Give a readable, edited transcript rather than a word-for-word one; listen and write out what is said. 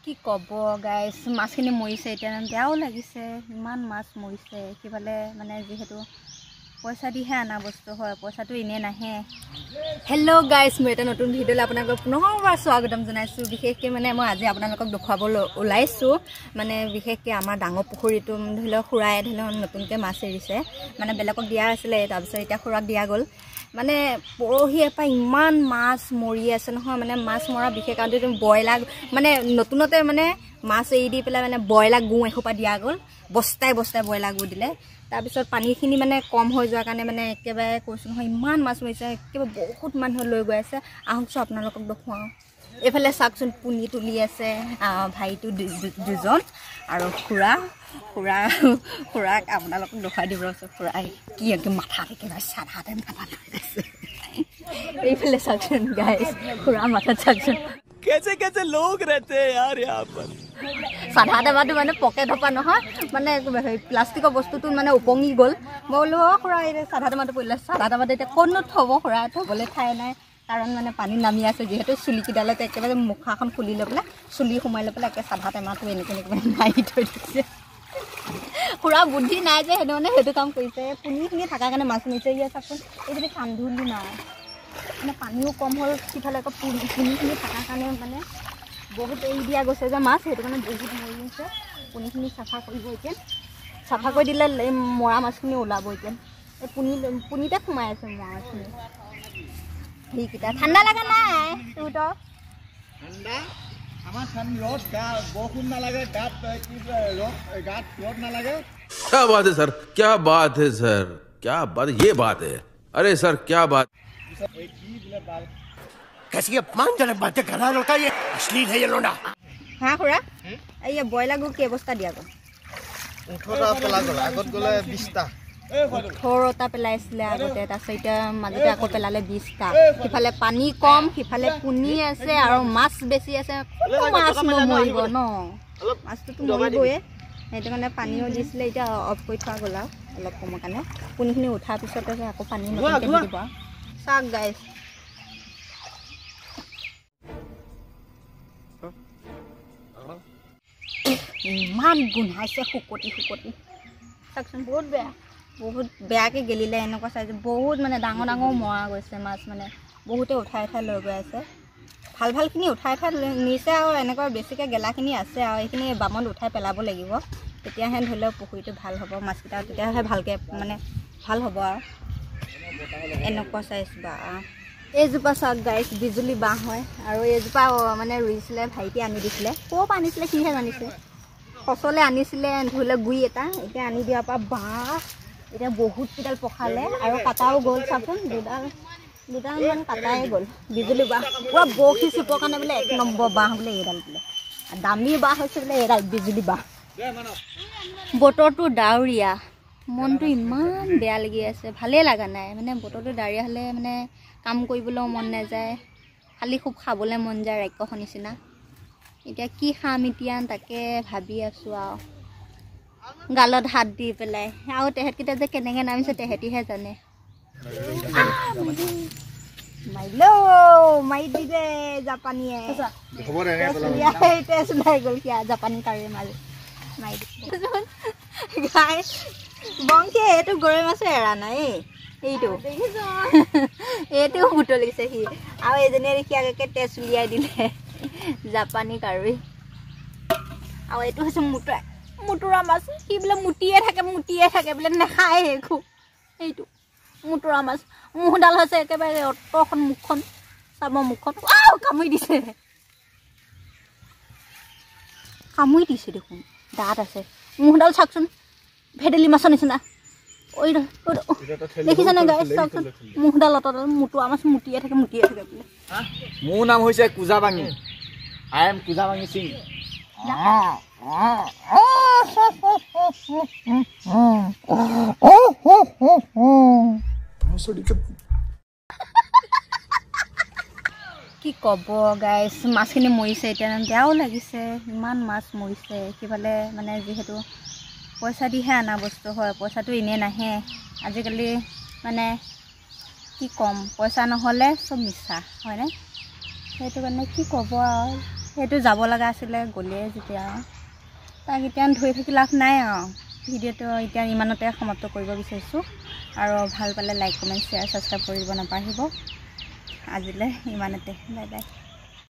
কি কব গাইস মাছখিনি মৰিছে এতিয়া বেয়াও লাগিছে ইমান মাছ মৰিছে কিবালে মানে যেহেতু পইচা দিহে আনা বস্তু হয় পইচাটো ইনে নাহে হেল্ল' গাইস মই এটা নতুন ভিডিঅ'লৈ আপোনালোকক পুনৰবাৰ স্বাগতম জনাইছোঁ বিশেষকৈ মানে মই আজি আপোনালোকক দেখুৱাবলৈ ওলাইছোঁ মানে বিশেষকৈ আমাৰ ডাঙৰ পুখুৰীটো ধৰি লওক খুৰাই ধৰি লওক নতুনকৈ মাছ এৰিছে মানে বেলেগক দিয়া আছিলে তাৰপিছত এতিয়া খুৰাক দিয়া গ'ল মানে পৰহিৰ পৰা ইমান মাছ মৰি আছে নহয় মানে মাছ মৰা বিশেষ কাৰণটো ব্ৰইলাৰ মানে নতুনতে মানে মাছ এৰি দি পেলাই মানে ব্ৰইলাৰ গু এসোপা দিয়া গ'ল বস্তাই বস্তাই ব্ৰইলাৰ গু দিলে তাৰপিছত পানীখিনি মানে কম হৈ যোৱাৰ কাৰণে মানে একেবাৰে কৈছোঁ নহয় ইমান মাছ মৰিছে একেবাৰে বহুত মানুহ লৈ গৈ আছে আহকচোন আপোনালোকক দেখুৱাওঁ এইফালে চাওকচোন পুনি তুলি আছে ভাইটো দুজন আৰু খুৰাক আপোনালোকক দেখুৱাই দিব খুৰাই কি একদম মাথা একেবাৰে চাধাতে মাথা লগাইছে এইফালে চাওকচোন গাইছ খুৰা মাথাত চাওকচোন कैसे कैसे लोग रहते हैं यार यहाँ पर साधा टेमाটো মানে পকেট হপা নহয় মানে প্লাষ্টিকৰ বস্তুটো মানে উপঙি গ'ল মই বোলো খুৰা এই সাধা টেমাটো পৰিলে সাধা টেমাটো এতিয়া ক'তনো থ'ব খুৰা থ'বলৈ ঠাই নাই কাৰণ মানে পানী নামি আছে যিহেতু চুলিকেইডালতে একেবাৰে মুখাখন খুলি লৈ পেলাই চুলি সোমাই লৈ পেলাই একে সাধা টেমাটো এনেকৈ মাৰি থৈ দিছে খুৰা বুদ্ধি নাই যে সেইটো মানে সেইটো কাম কৰিছে পুনিখিনি থকাৰ কাৰণে মাছ নিছে ইয়া চাচোন এই যদি কান্ধুলি নাই মানে পানীও কম হ'ল সিফালে আকৌ পুনিখিনি থকাৰ কাৰণে মানে বহুত এৰি দিয়া গৈছে যে মাছ সেইটো কাৰণে বহুত মৰি গৈছে পুনিখিনি চাফা কৰিব এতিয়া চাফা কৰি দিলে মৰা মাছখিনি ওলাব এতিয়া এই পুনিতে সোমাই আছে মৰা মাছখিনি সেইকেইটা ঠাণ্ডা লগা নাই তোৰতো ঠাণ্ডা আমাৰ ৰ'দ বৰষুণ নালাগে গাত ৰ'দ নালাগে क्या बात है सर क्या बात है सर क्या बात ये बात है अरे सर क्या बात कैसी अपमानजनक बातें कर रहा है लड़का ये अश्लील है ये लोंडा हाँ खुरा ये ब्रॉयलर गु के अवस्था दिया गो 18টা পেলা গ'ল আগত গ'লে 20টা 18টা পেলাইছিলে আগতে তাৰপিছত এতিয়া মাজতে আকৌ পেলালে 20টা সিফালে পানী কম সিফালে পুনি আছে আৰু মাছ বেছি আছে মাছ মৰিব ন মাছটোতো মৰিবই সেইটো কাৰণে পানীও দিছিলে এতিয়া অফ কৰি থোৱা গ'ল আৰু অলপ কমৰ কাৰণে পুনিখিনি উঠাৰ পিছতে আকৌ পানী নতুনকৈ দি দিব চাওক গাইছ ইমান গোন্ধাইছে শুকতি চাওকচোন বহুত বেয়াকৈ গেলিলে এনেকুৱা চাইছে বহুত মানে ডাঙৰ মৰা গৈছে মাছ মানে বহুতে উঠাই লৈ গৈ আছে ভালখিনি উঠাই নিছে আৰু এনেকুৱা বেছিকৈ গেলাখিনি আছে আৰু এইখিনি বামত উঠাই পেলাব লাগিব তেতিয়াহে ধৰি লওক পুখুৰীটো ভাল হ'ব মাছকেইটা তেতিয়াহে ভালকৈ মানে ভাল হ'ব আৰু এনেকুৱা চাইজ বা এইজোপা চাওক গাইছ বিজুলী বাঁহ হয় আৰু এইজোপা মানে ৰুইছিলে ভাইটি আনি দিছিলে ক'ৰ পৰা আনিছিলে সিহে জানিছিলে ফচলে আনিছিলে ধৰি লওক গুৰি এটা এতিয়া আনি দিয়াৰ পৰা বাঁহ এতিয়া বহুতকেইডাল পখালে আৰু কাটাও গ'ল চাচোন দুডালমান কাটাই গ'ল বিজুলী বাঁহ পূৰা বৰশী চুপৰ কাৰণে বোলে 1 নম্বৰ বাঁহ বোলে এইডাল বোলে দামী বাঁহ হৈছে বোলে এইডাল বিজুলী বাঁহ বতৰটো ডাৱৰীয়া মনটো ইমান বেয়া লাগি আছে ভালেই লগা নাই মানে বতৰটো ডাৱৰীয়া হ'লে মানে কাম কৰিবলৈও মন নাযায় খালি খুব খাবলৈ মন যায় ৰাক্ষসৰ নিচিনা এতিয়া কি খাম এতিয়া তাকে ভাবি আছোঁ আৰু গালত হাত দি পেলাই আৰু তেহেঁতকেইটা যে কেনেকৈ নামিছে তেহেঁতিহে জানে মাৰি দিছে জাপানীয়ে ওলাই গ'ল কিয় জাপানী কাৰে মাৰি গাই বংশী এইটো গৰৈ মাছো এৰা নাই এইটোও বুটলিছে সি আৰু এজনীয়ে দেখি আগেকৈ তেজ উলিয়াই দিলে জাপানী কাৰৈ আৰু এইটো হৈছে মুতুৰা মাছ সি বোলে মুটিয়ে থাকে বোলে নাখায় একো এইটো মুতুৰা মাছ মুখডাল হৈছে একেবাৰে অতখন মুখখন চাব মুখখন কামুৰি দিছে দেখোন দাঁত আছে মুখডাল চাওকচোন ভেদেলি মাছৰ নিচিনা দেখিছেনে গাইছ চাওকচোন মুখডাল অতডাল মুতুৰা মাছ মুটিয়ে থাকে বোলে মোৰ নাম হৈছে কুজাবাঙি আই এম কুজাবাঙি সিং কি ক'ব গাইছ মাছখিনি মৰিছে এতিয়া বেয়াও লাগিছে ইমান মাছ মৰিছে সিফালে মানে যিহেতু পইচা দিহে আনা বস্তু হয় পইচাটো ইনে নাহে আজিকালি মানে কি ক'ম পইচা নহ'লে চব মিছা হয়নে সেইটো কাৰণে কি ক'ব আৰু সেইটো যাব লগা আছিলে গ'লে যেতিয়া তাক এতিয়া ধৰি থাকি লাভ নাই আৰু ভিডিঅ'টো এতিয়া ইমানতে সমাপ্ত কৰিব বিচাৰিছোঁ আৰু ভাল পালে লাইক কমেণ্ট শ্বেয়াৰ ছাবস্ক্ৰাইব কৰি দিব নাপাহৰিব আজিলৈ ইমানতে বাই বাই